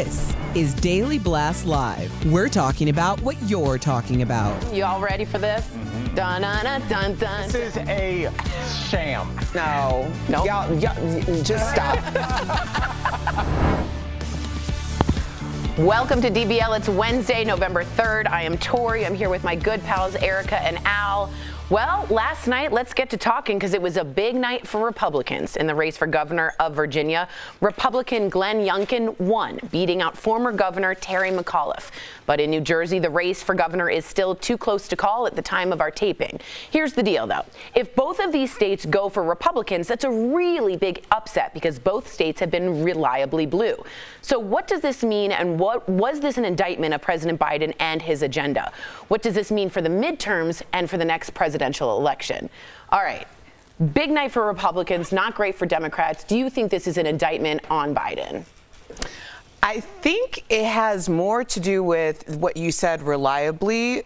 This is Daily Blast Live. We're talking about what you're talking about. You all ready for this? Dun dun dun dun dun. This is a sham. No. Nope. Y'all, just stop. Welcome to DBL. It's Wednesday, November 3rd. I am Tori. I'm here with my good pals, Erica and Al. Well, last night, let's get to talking because it was a big night for Republicans in the race for governor of Virginia. Republican Glenn Youngkin won, beating out former Governor Terry McAuliffe. But in New Jersey, the race for governor is still too close to call at the time of our taping. Here's the deal, though. If both of these states go for Republicans, that's a really big upset because both states have been reliably blue. So what does this mean, and what was this an indictment of President Biden and his agenda? What does this mean for the midterms and for the next presidential election? All right. Big night for Republicans, not great for Democrats. Do you think this is an indictment on Biden? I think it has more to do with what you said, reliably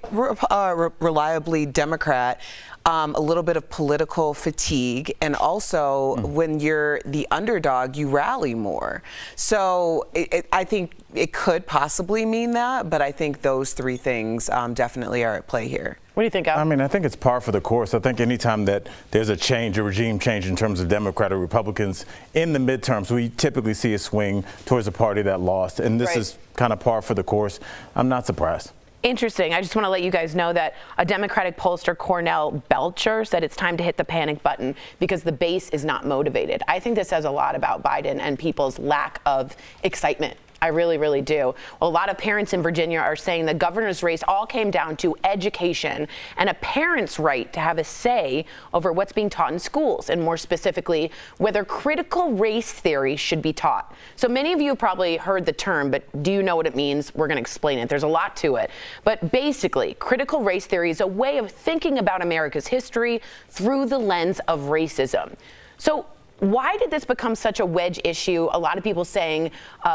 Democrat, a little bit of political fatigue, and also when you're the underdog, you rally more. So I think it could possibly mean that, but I think those three things definitely are at play here. What do you think, Al? I mean, I think it's par for the course. I think anytime that there's a change, a regime change in terms of Democrat or Republicans in the midterms, we typically see a swing towards the party that lost. And this is kind of par for the course. I'm not surprised. Interesting. I just want to let you guys know that a Democratic pollster, Cornell Belcher, said it's time to hit the panic button because the base is not motivated. I think this says a lot about Biden and people's lack of excitement. I really, really do. Well, a lot of parents in Virginia are saying the governor's race all came down to education and a parent's right to have a say over what's being taught in schools, and more specifically, whether critical race theory should be taught. So many of you have probably heard the term, but do you know what it means? We're going to explain it. There's a lot to it. But basically, critical race theory is a way of thinking about America's history through the lens of racism. So why did this become such a wedge issue? A lot of people saying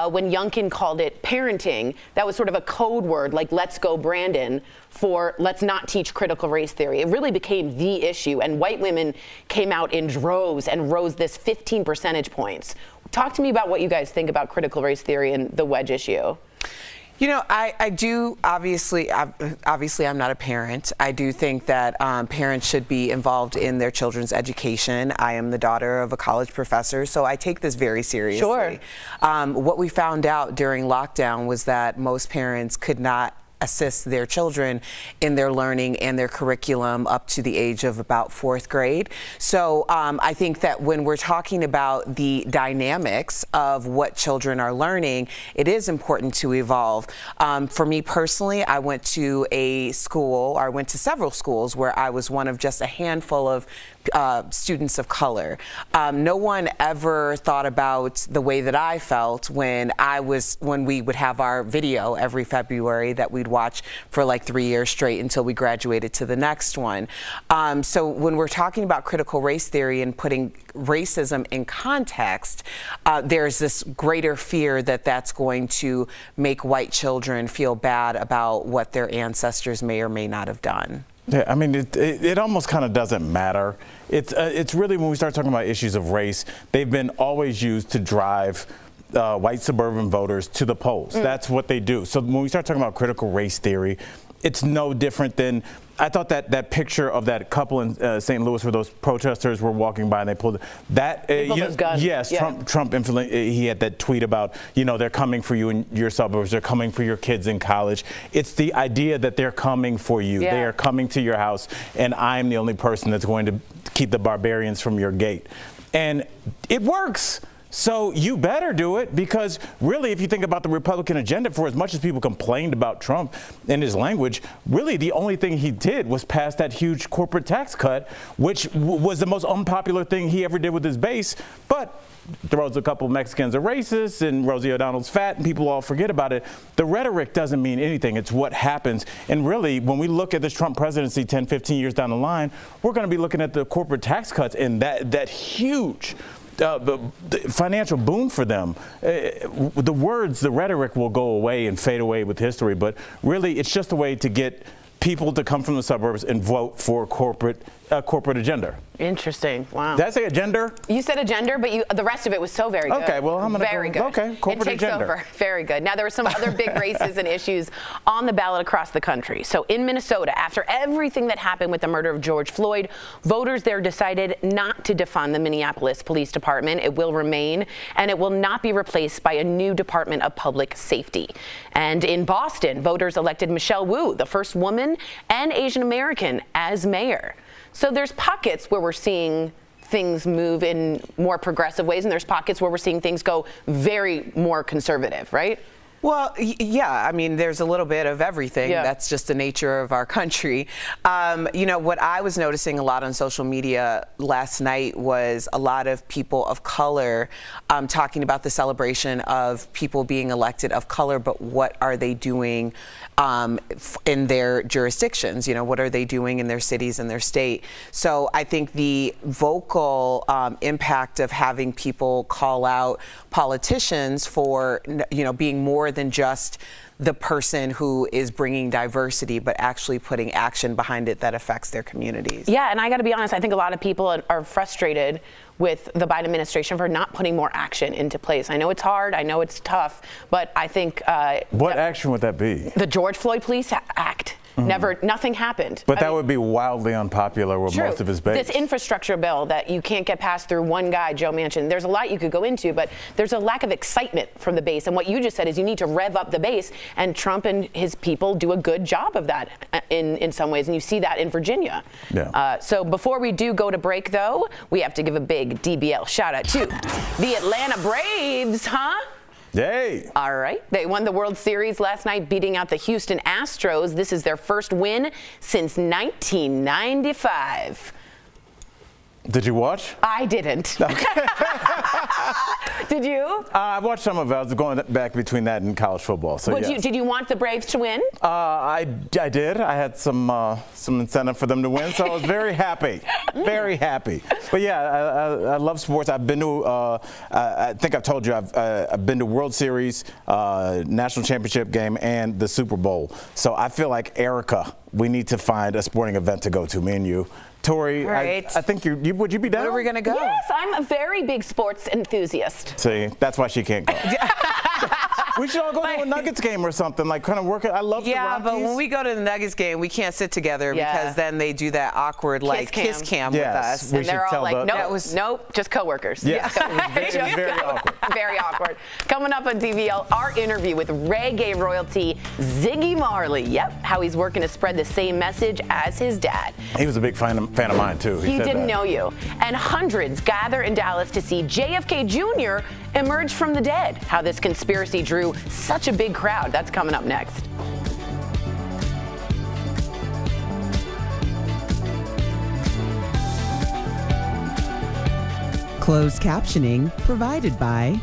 when Youngkin called it parenting, that was sort of a code word like let's go Brandon for let's not teach critical race theory. It really became the issue, and white women came out in droves and rose this 15 percentage points. Talk to me about what you guys think about critical race theory and the wedge issue. You know, I do, obviously I'm not a parent. I do think that parents should be involved in their children's education. I am the daughter of a college professor, so I take this very seriously. Sure. What we found out during lockdown was that most parents could not assist their children in their learning and their curriculum up to the age of about 4th grade. So I think that when we're talking about the dynamics of what children are learning, it is important to evolve. For me personally, I went to several schools where I was one of just a handful of students of color. No one ever thought about the way that I felt when we would have our video every February that we'd watch for like 3 years straight until we graduated to the next one. So when we're talking about critical race theory and putting racism in context, there's this greater fear that that's going to make white children feel bad about what their ancestors may or may not have done. Yeah, I mean, it almost kind of doesn't matter. It's really when we start talking about issues of race, they've been always used to drive white suburban voters to the polls. That's what they do. So when we start talking about critical race theory, it's no different than, I thought that picture of that couple in St. Louis where those protesters were walking by and they pulled that. Yes, yeah. Trump he had that tweet about, they're coming for you in your suburbs, they're coming for your kids in college. It's the idea that they're coming for you. Yeah. They are coming to your house, and I'm the only person that's going to keep the barbarians from your gate. And it works. So you better do it, because really, if you think about the Republican agenda, for as much as people complained about Trump and his language, really the only thing he did was pass that huge corporate tax cut, which was the most unpopular thing he ever did with his base. But throws a couple of Mexicans are racist and Rosie O'Donnell's fat and people all forget about it. The rhetoric doesn't mean anything. It's what happens. And really, when we look at this Trump presidency 10, 15 years down the line, we're going to be looking at the corporate tax cuts and that huge the financial boon for them. The words, the rhetoric will go away and fade away with history, but really it's just a way to get people to come from the suburbs and vote for corporate agenda. Interesting. Wow. Did I say a gender? You said a gender, but the rest of it was so very good. Okay, well, I'm going to very go. good. Okay, corporate it takes agenda. over. Very good. Now, there were some other big races and issues on the ballot across the country. So in Minnesota, after everything that happened with the murder of George Floyd, voters there decided not to defund the Minneapolis Police Department. It will remain, and it will not be replaced by a new Department of Public Safety. And in Boston, voters elected Michelle Wu, the first woman and Asian American, as mayor. So there's pockets where we're seeing things move in more progressive ways, and there's pockets where we're seeing things go very more conservative, right? Well, yeah, I mean, there's a little bit of everything. Yeah. That's just the nature of our country. You know, what I was noticing a lot on social media last night was a lot of people of color talking about the celebration of people being elected of color, but what are they doing in their jurisdictions? You know, what are they doing in their cities and their state? So I think the vocal impact of having people call out politicians for, you know, being more than just the person who is bringing diversity, but actually putting action behind it that affects their communities. Yeah, and I got to be honest, I think a lot of people are frustrated with the Biden administration for not putting more action into place. I know it's hard, I know it's tough, but I think What action would that be? the George Floyd Police Act. Nothing happened. But that would be wildly unpopular with True. most of his base. This infrastructure bill that you can't get passed through one guy, Joe Manchin, there's a lot you could go into, but there's a lack of excitement from the base. And what you just said is you need to rev up the base, and Trump and his people do a good job of that in some ways, and you see that in Virginia. Yeah. So before we do go to break, though, we have to give a big DBL shout out to the Atlanta Braves, huh? Yay! All right. They won the World Series last night, beating out the Houston Astros. This is their first win since 1995. Did you watch? I didn't. Did you? I watched some of it. I was going back between that and college football. So yes. Did you want the Braves to win? I did. I had some incentive for them to win, so I was very happy. Very happy. But yeah, I love sports. I've been to, I think I've told you, I've been to World Series, National Championship game, and the Super Bowl. So I feel like, Erica, we need to find a sporting event to go to, me and you. Tori, Right. I think would you be down? Where are we going to go? Yes, I'm a very big sports enthusiast. See, that's why she can't go. We should all go to a Nuggets game or something, like kind of work it. I love the Rockies. But when we go to the Nuggets game, we can't sit together Yeah. because then they do that awkward kiss cam with Yes. us. We And they're should all tell like, nope, just coworkers. Yeah. It was very awkward. Very awkward. Coming up on DBL, our interview with reggae royalty Ziggy Marley. Yep, how he's working to spread the same message as his dad. He was a big fan of mine, too. He said didn't that. know you. And hundreds gather in Dallas to see JFK Jr. emerge from the dead. How this conspiracy drew such a big crowd. That's coming up next. Closed captioning provided by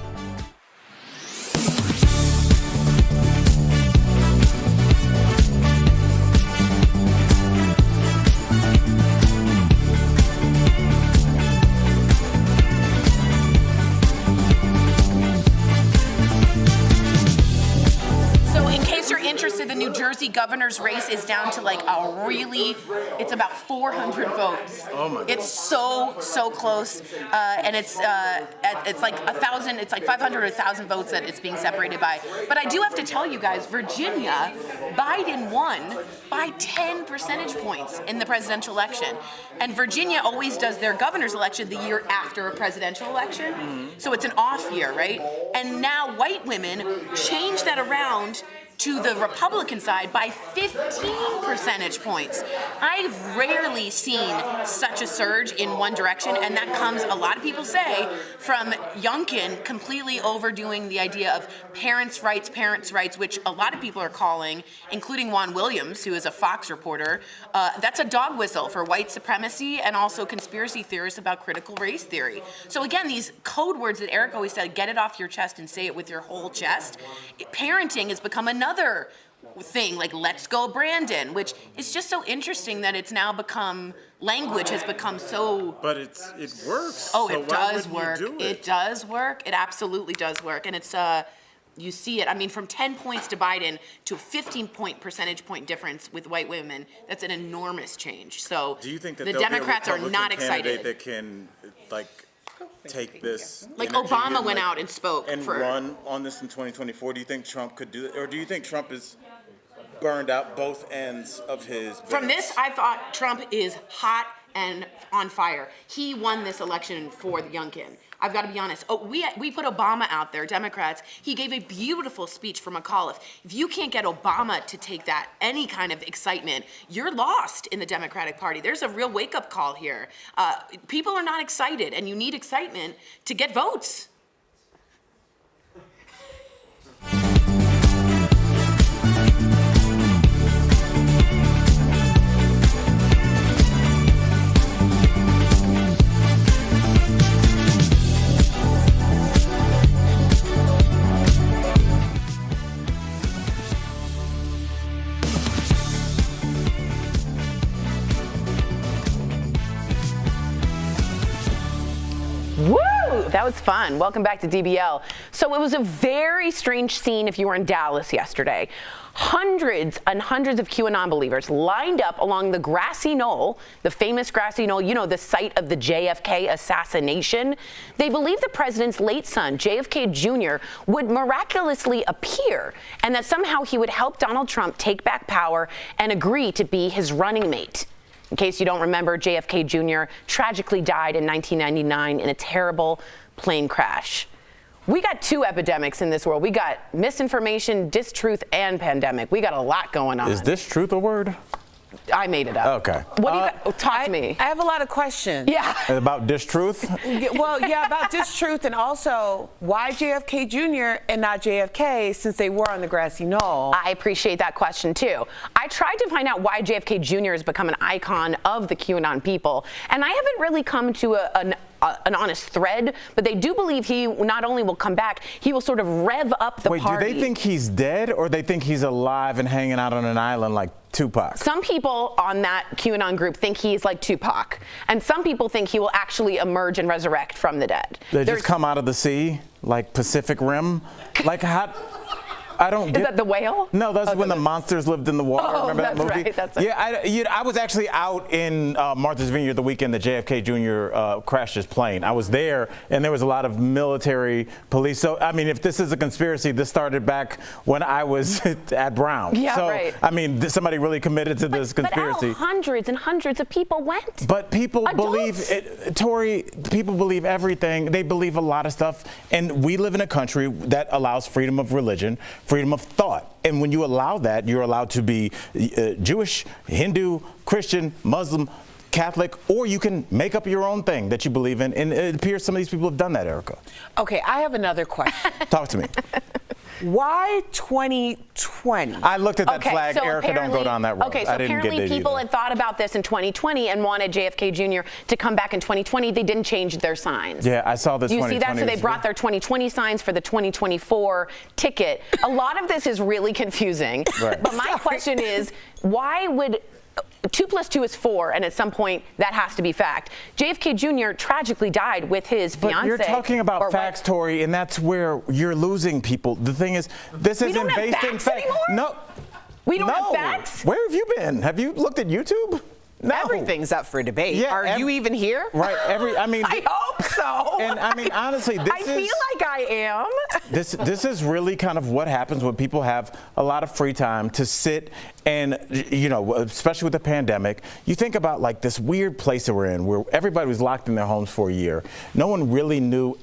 The New Jersey governor's race is down to like it's about 400 votes. Oh my God. It's so close, and it's like 1,000. It's like 500 or 1,000 votes that it's being separated by. But I do have to tell you guys, Virginia, Biden won by 10 percentage points in the presidential election, and Virginia always does their governor's election the year after a presidential election, so it's an off year, right? And now white women changed that around to the Republican side by 15 percentage points. I've rarely seen such a surge in one direction, and that comes, a lot of people say, from Youngkin completely overdoing the idea of parents' rights, which a lot of people are calling, including Juan Williams, who is a Fox reporter, that's a dog whistle for white supremacy and also conspiracy theorists about critical race theory. So again, these code words that Eric always said, get it off your chest and say it with your whole chest. Parenting has become another thing, like let's go Brandon, which is just so interesting that it's now become, language has become so... But it works. Oh, so it why does wouldn't work. you do It does work. It absolutely does work. And it's you see it. I mean, from 10 points to Biden to a 15 percentage point difference with white women, that's an enormous change. So Do you think that the there'll Democrats be a are Republican not candidate excited. that can take this Like energy Obama and, went out and spoke and run on this in 2024? Do you think Trump could do it, or do you think Trump is burned out both ends of his From base? this, I thought Trump is hot and on fire. He won this election for the Youngkin. I've got to be honest. Oh, we put Obama out there, Democrats. He gave a beautiful speech for McAuliffe. If you can't get Obama to take that, any kind of excitement, you're lost in the Democratic Party. There's a real wake-up call here. People are not excited, and you need excitement to get votes. Woo! That was fun. Welcome back to DBL. So it was a very strange scene if you were in Dallas yesterday. Hundreds and hundreds of QAnon believers lined up along the grassy knoll, the famous grassy knoll, you know, the site of the JFK assassination. They believed the president's late son, JFK Jr., would miraculously appear and that somehow he would help Donald Trump take back power and agree to be his running mate. In case you don't remember, JFK Jr. tragically died in 1999 in a terrible plane crash. We got two epidemics in this world. We got misinformation, distruth, and pandemic. We got a lot going on. Is distruth a word? I made it up. Okay. What do you got? Talk to me. I have a lot of questions. Yeah. About distruth? Well, yeah, about distruth, and also why JFK Jr. and not JFK, since they were on the grassy knoll. I appreciate that question too. I tried to find out why JFK Jr. has become an icon of the QAnon people, and I haven't really come to an honest thread, but they do believe he not only will come back, he will sort of rev up the party. Do they think he's dead, or they think he's alive and hanging out on an island like Tupac? Some people on that QAnon group think he's like Tupac, and some people think he will actually emerge and resurrect from the dead. They just come out of the sea, like Pacific Rim? Like how? I don't get. Is that the whale? No, that's when the monsters lived in the water. Oh, Remember that that's movie? right, that's right. Yeah, I was actually out in Martha's Vineyard the weekend that JFK Jr. Crashed his plane. I was there, and there was a lot of military police. So, I mean, if this is a conspiracy, this started back when I was at Brown. Yeah, so, right. I mean, somebody really committed to this conspiracy. But hundreds and hundreds of people went. But people Adults. believe it, Tori, people believe everything. They believe a lot of stuff. And we live in a country that allows freedom of religion, freedom of thought. And when you allow that, you're allowed to be Jewish, Hindu, Christian, Muslim, Catholic, or you can make up your own thing that you believe in. And it appears some of these people have done that, Erica. Okay, I have another question. Talk to me. Why 2020? I looked at that flag. So Erica, don't go down that road. Okay, so I didn't get apparently there people either. had thought about this in 2020 and wanted JFK Jr. to come back in 2020. They didn't change their signs. Yeah, I saw this. You see that? So they brought their 2020 signs for the 2024 ticket. A lot of this is really confusing. Right. But my question is, why would 2 + 2 is 4, and at some point that has to be fact. JFK Jr. tragically died with his fiance. But you're talking about facts, Tori, and that's where you're losing people. The thing is, this We isn't don't have based in facts fact. anymore? No. We don't have facts? Where have you been? Have you looked at YouTube? No. Everything's up for debate. Yeah, Are you even here? Right. I hope so. And I mean, honestly, I feel like I am. This is really kind of what happens when people have a lot of free time to sit and, you know, especially with the pandemic, you think about like this weird place that we're in where everybody was locked in their homes for a year. No one really knew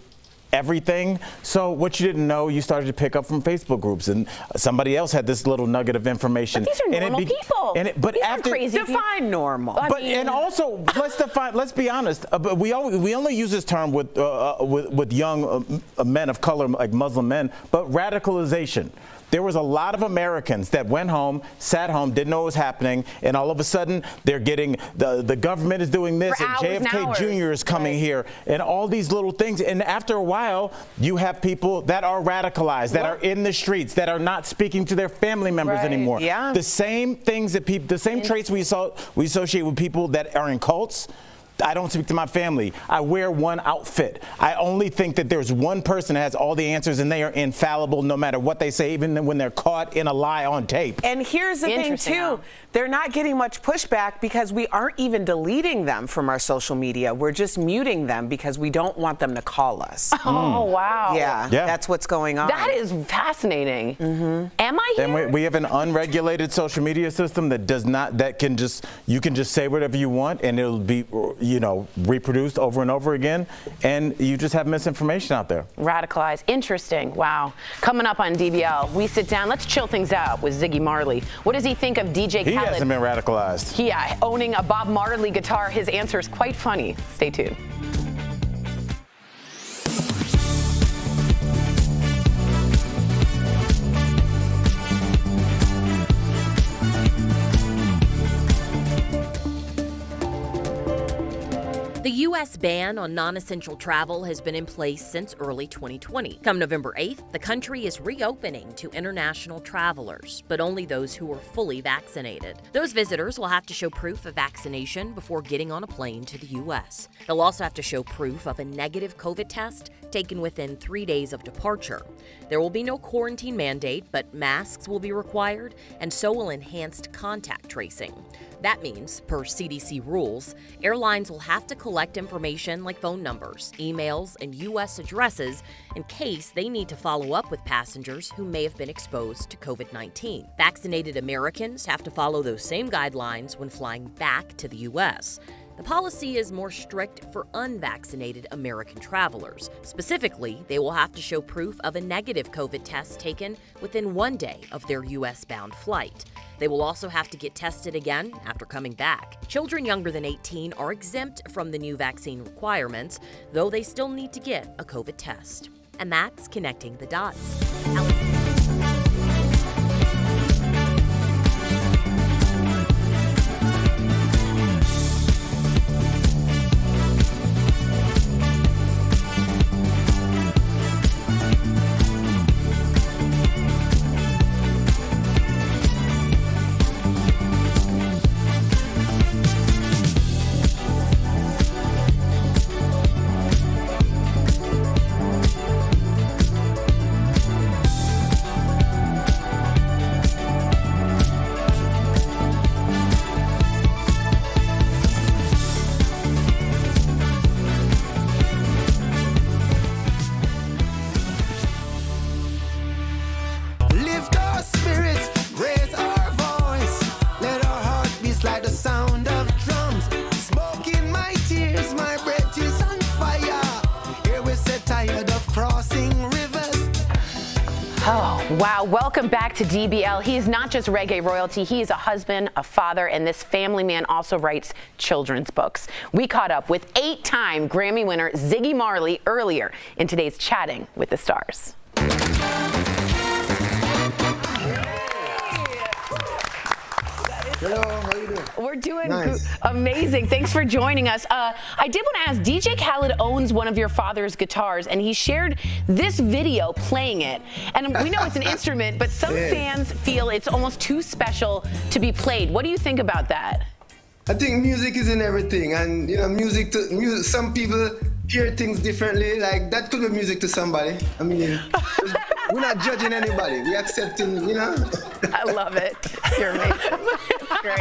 everything. So what you didn't know, you started to pick up from Facebook groups, and somebody else had this little nugget of information. But these are normal people. But these after are crazy Define normal. and also let's be honest. But we only use this term with young men of color, like Muslim men. But radicalization. There was a lot of Americans that went home, sat home, didn't know what was happening, and all of a sudden they're getting the government is doing this, and JFK Jr. is coming here, and all these little things. And after a while, you have people that are radicalized, that are in the streets, that are not speaking to their family members anymore. Yeah. The same things that the same traits we associate with people that are in cults. I don't speak to my family. I wear one outfit. I only think that there's one person that has all the answers and they are infallible no matter what they say, even when they're caught in a lie on tape. And here's the thing Interesting, too, Al. they're not getting much pushback because we aren't even deleting them from our social media. We're just muting them because we don't want them to call us. Oh, wow. Yeah, that's what's going on. That is fascinating. Am I here? And we have an unregulated social media system that does not, that can just, you can just say whatever you want and it'll be, you know, reproduced over and over again, and you just have misinformation out there. Radicalized. Interesting. Wow. Coming up on DBL, we sit down. Let's chill things out with Ziggy Marley. What does he think of DJ Khaled? He hasn't been radicalized. Yeah, owning a Bob Marley guitar. His answer is quite funny. Stay tuned. The U.S. ban on non-essential travel has been in place since early 2020. Come November 8th, the country is reopening to international travelers, but only those who are fully vaccinated. Those visitors will have to show proof of vaccination before getting on a plane to the U.S. They'll also have to show proof of a negative COVID test taken within 3 days of departure. There will be no quarantine mandate, but masks will be required, and so will enhanced contact tracing. That means, per CDC rules, airlines will have to collect information like phone numbers, emails, and U.S. addresses in case they need to follow up with passengers who may have been exposed to COVID-19. Vaccinated Americans have to follow those same guidelines when flying back to the U.S. The policy is more strict for unvaccinated American travelers. Specifically, they will have to show proof of a negative COVID test taken within 1 day of their U.S.-bound flight. They will also have to get tested again after coming back. Children younger than 18 are exempt from the new vaccine requirements, though they still need to get a COVID test. And that's connecting the dots. Lift our spirits, raise our voice. Let our heart beat like the sound of drums. Smoke in my tears, my breath is on fire. Here we sit tired of crossing rivers. Oh, wow. Welcome back to DBL. He is not just reggae royalty. He is a husband, a father, and this family man also writes children's books. We caught up with 8-time Grammy winner Ziggy Marley earlier in today's Chatting with the Stars. Hello, how you doing? We're doing Nice. amazing. Thanks for joining us. I did want to ask, DJ Khaled owns one of your father's guitars, and he shared this video playing it. And we know it's an instrument, but some fans feel it's almost too special to be played. What do you think about that? I think music is in everything, and you know, music. Some people hear things differently. Like that could be music to somebody. I mean, we're not judging anybody. We're accepting. You know. I love it. You're amazing. Great.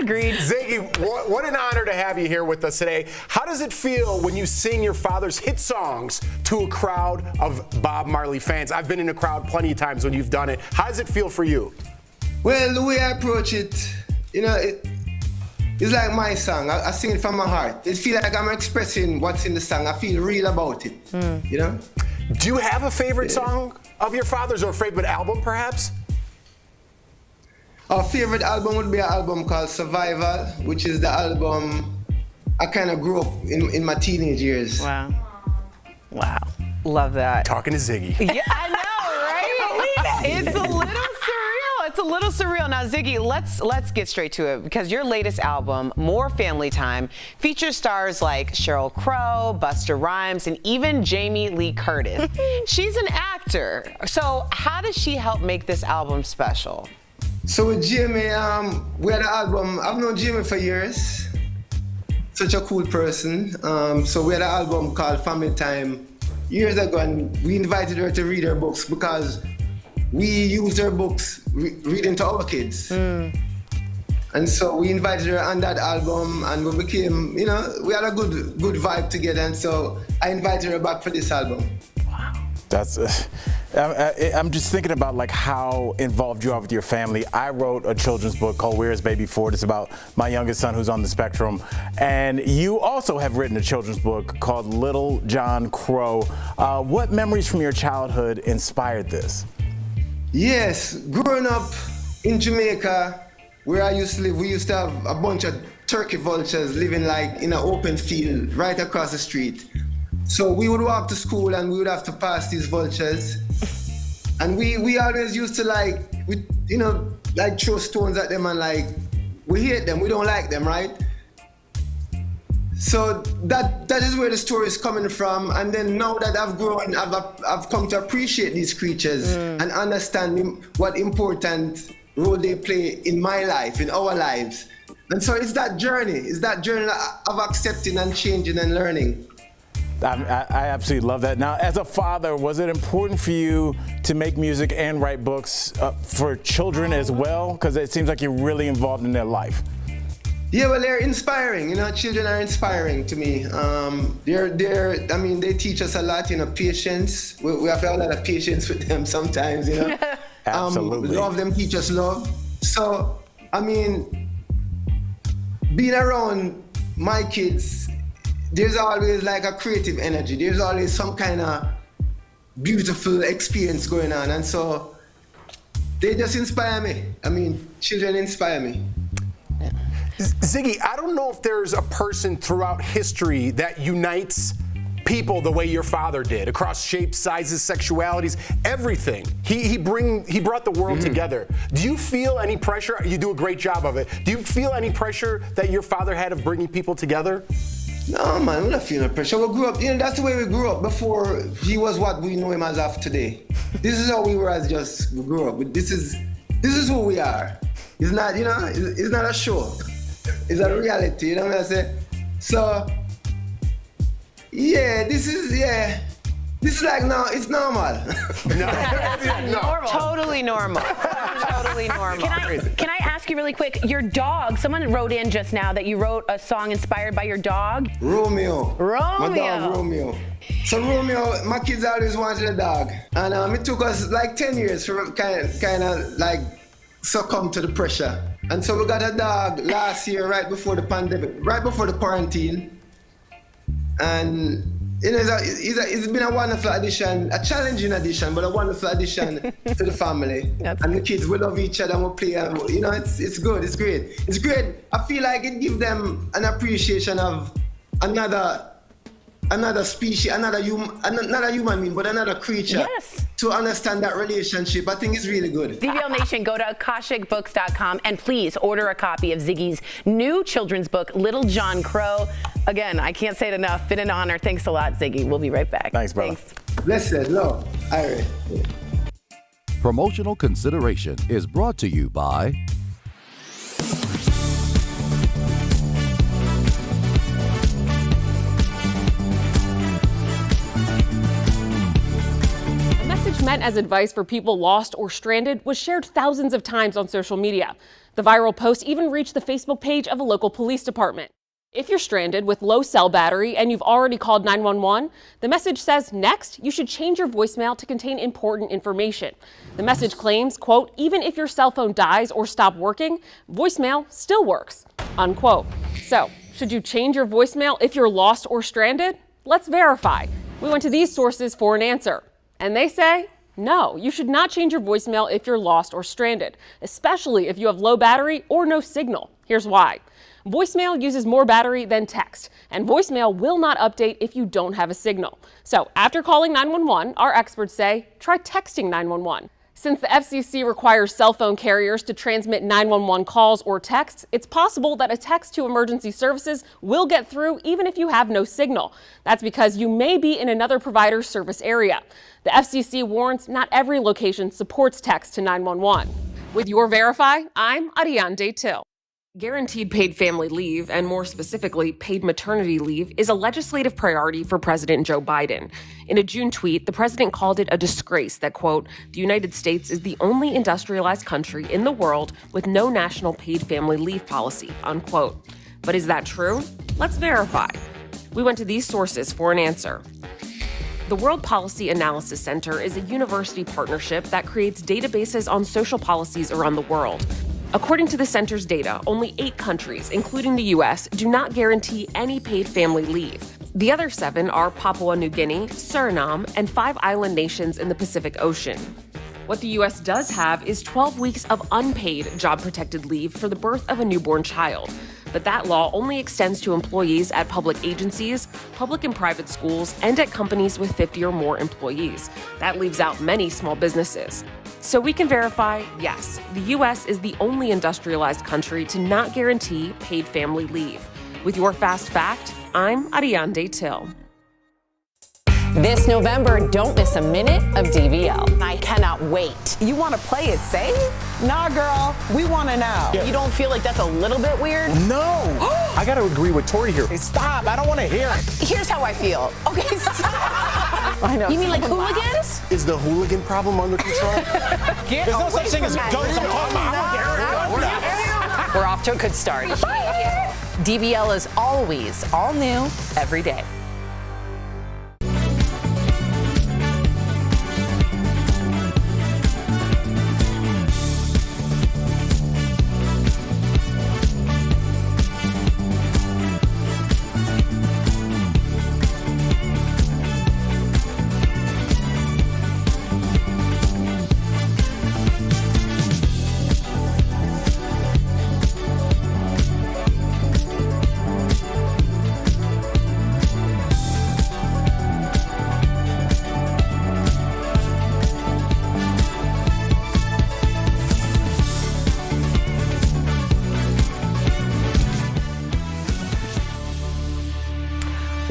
Agreed. Ziggy, what an honor to have you here with us today. How does it feel when you sing your father's hit songs to a crowd of Bob Marley fans? I've been in a crowd plenty of times when you've done it. How does it feel for you? Well, the way I approach it, you know, it's like my song. I sing it from my heart. It feels like I'm expressing what's in the song. I feel real about it. You know. Do you have a favorite song of your father's or a favorite album, perhaps? Our favorite album would be an album called Survival, which is the album I kind of grew up in my teenage years. Wow. Wow. Love that. Talking to Ziggy. Yeah, I know, right? It's a little surreal. It's a little surreal. Now, Ziggy, let's get straight to it, because your latest album, More Family Time, features stars like Sheryl Crow, Busta Rhymes, and even Jamie Lee Curtis. She's an actor. So how does she help make this album special? So with Jamie, we had an album. I've known Jamie for years. such a cool person. So we had an album called Family Time years ago, and we invited her to read her books because we used her books reading to our kids. And so we invited her on that album, and we became, we had a good vibe together. And so I invited her back for this album. That's, I'm just thinking about like how involved you are with your family. I wrote a children's book called Where is Baby Ford? It's about my youngest son who's on the spectrum. And you also have written a children's book called Little John Crow. What memories from your childhood inspired this? Yes, growing up in Jamaica, where I used to live, we used to have a bunch of turkey vultures living like in an open field right across the street. So we would walk to school and we would have to pass these vultures. And we always used to like throw stones at them and like, we hate them, we don't like them, right? So that is where the story is coming from. And then now that I've grown, I've come to appreciate these creatures and understand what important role they play in my life, in our lives. And so it's that journey of accepting and changing and learning. I absolutely love that. Now, as a father, was it important for you to make music and write books for children as well? Because it seems like you're really involved in their life. Yeah, well, they're inspiring. Children are inspiring to me. They teach us a lot. Patience. We have to have a lot of patience with them sometimes. Absolutely. Love them, teach us love. So, being around my kids, there's always like a creative energy. There's always some kind of beautiful experience going on. And so they just inspire me. Children inspire me. Ziggy, I don't know if there's a person throughout history that unites people the way your father did, across shapes, sizes, sexualities, everything. He brought the world together. Do you feel any pressure? You do a great job of it. Do you feel any pressure that your father had of bringing people together? No, man, we're not feeling pressure. We grew up, that's the way we grew up before he was what we know him as of today. This is how we were as we grew up. This is who we are. It's not, it's not a show. It's a reality, you know what I'm saying? So, this is like, no, it's normal. Normal. Totally normal. Totally normal. Can I ask you really quick, your dog, someone wrote in just now that you wrote a song inspired by your dog? Romeo. My dog Romeo. So Romeo, my kids always wanted a dog. And it took us like 10 years to kind of like succumb to the pressure. And so we got a dog last year, right before the pandemic, right before the quarantine. And it's been a wonderful addition, a challenging addition, but a wonderful addition to the family. And the kids, we love each other and we play. And, it's good, it's great. It's great. I feel like it gives them an appreciation of another species, not a human being, but another creature. Yes. To understand that relationship, I think it's really good. DBL Nation, go to akashicbooks.com and please order a copy of Ziggy's new children's book, Little John Crow. Again, I can't say it enough. Been an honor. Thanks a lot, Ziggy. We'll be right back. Thanks, brother. Blessed, love. All right. Promotional consideration is brought to you by meant as advice for people lost or stranded was shared thousands of times on social media. The viral post even reached the Facebook page of a local police department. If you're stranded with low cell battery and you've already called 911, the message says next you should change your voicemail to contain important information. The message claims, quote, even if your cell phone dies or stops working, voicemail still works, unquote. So, should you change your voicemail if you're lost or stranded? Let's verify. We went to these sources for an answer. And they say, no, you should not change your voicemail if you're lost or stranded, especially if you have low battery or no signal. Here's why. Voicemail uses more battery than text, and voicemail will not update if you don't have a signal. So after calling 911, our experts say, try texting 911. Since the FCC requires cell phone carriers to transmit 911 calls or texts, it's possible that a text to emergency services will get through even if you have no signal. That's because you may be in another provider's service area. The FCC warns not every location supports text to 911. With your Verify, I'm Ariane Day Till. Guaranteed paid family leave, and more specifically, paid maternity leave, is a legislative priority for President Joe Biden. In a June tweet, the president called it a disgrace that, quote, the United States is the only industrialized country in the world with no national paid family leave policy, unquote. But is that true? Let's verify. We went to these sources for an answer. The World Policy Analysis Center is a university partnership that creates databases on social policies around the world. According to the center's data, only 8 countries, including the U.S., do not guarantee any paid family leave. The other 7 are Papua New Guinea, Suriname, and 5 island nations in the Pacific Ocean. What the U.S. does have is 12 weeks of unpaid job-protected leave for the birth of a newborn child. But that law only extends to employees at public agencies, public and private schools, and at companies with 50 or more employees. That leaves out many small businesses. So we can verify, yes, the U.S. is the only industrialized country to not guarantee paid family leave. With your Fast Fact, I'm Ariande Till. This November, don't miss a minute of DBL. I cannot wait. You want to play it safe? Nah, girl, we want to know. You don't feel like that's a little bit weird? No. I got to agree with Tori here. Hey, stop. I don't want to hear it. Here's how I feel. Okay, stop. I know. You mean like hooligans? Is the hooligan problem under control? There's no such thing as ghosts. I'm talking about. We're off to a good start. DBL is always all new every day.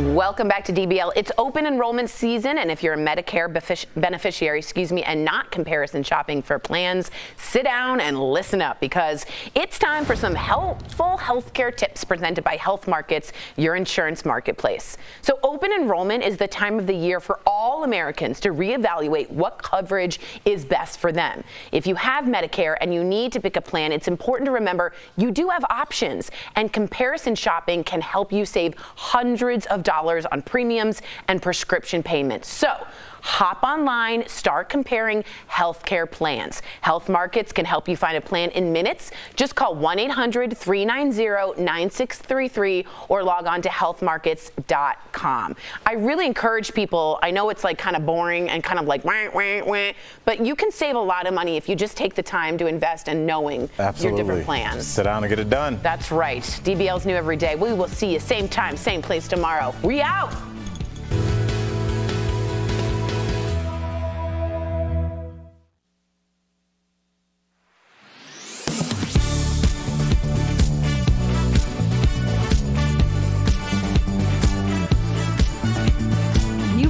Welcome back to DBL. It's open enrollment season, and if you're a Medicare beneficiary, and not comparison shopping for plans, sit down and listen up, because it's time for some helpful healthcare tips presented by Health Markets, your insurance marketplace. So open enrollment is the time of the year for all Americans to reevaluate what coverage is best for them. If you have Medicare and you need to pick a plan, it's important to remember you do have options, and comparison shopping can help you save hundreds of dollars on premiums and prescription payments. So hop online, start comparing healthcare plans. Health Markets can help you find a plan in minutes. Just call 1-800-390-9633 or log on to healthmarkets.com. I really encourage people, I know it's like kind of boring and kind of like wah, wah, wah, but you can save a lot of money if you just take the time to invest in knowing your different plans. Just sit down and get it done. That's right. DBL's new every day. We will see you same time, same place tomorrow. We out.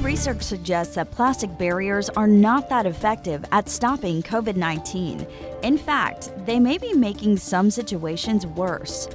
Research suggests that plastic barriers are not that effective at stopping COVID-19. In fact, they may be making some situations worse.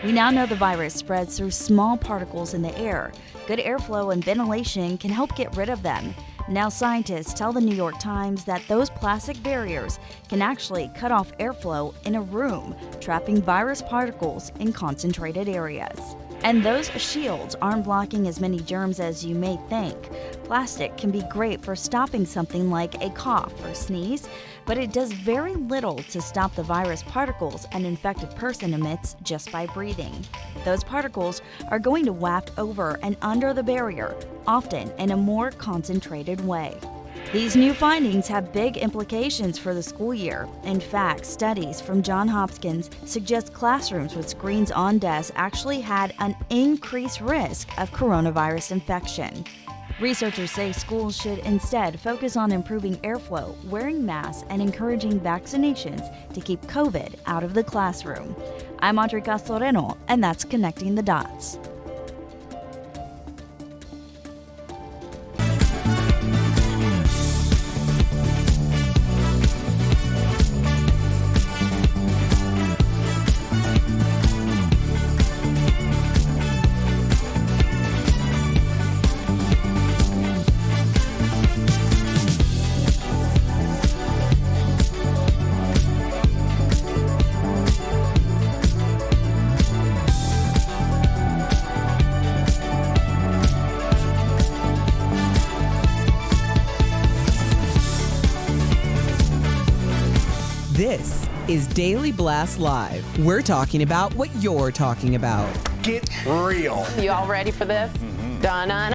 We now know the virus spreads through small particles in the air. Good airflow and ventilation can help get rid of them. Now scientists tell the New York Times that those plastic barriers can actually cut off airflow in a room, trapping virus particles in concentrated areas. And those shields aren't blocking as many germs as you may think. Plastic can be great for stopping something like a cough or sneeze, but it does very little to stop the virus particles an infected person emits just by breathing. Those particles are going to waft over and under the barrier, often in a more concentrated way. These new findings have big implications for the school year. In fact, studies from Johns Hopkins suggest classrooms with screens on desks actually had an increased risk of coronavirus infection. Researchers say schools should instead focus on improving airflow, wearing masks, and encouraging vaccinations to keep COVID out of the classroom. I'm Audrey Castoreno, and that's Connecting the Dots. This is Daily Blast Live. We're talking about what you're talking about. Get real. You all ready for this? Dun-dun.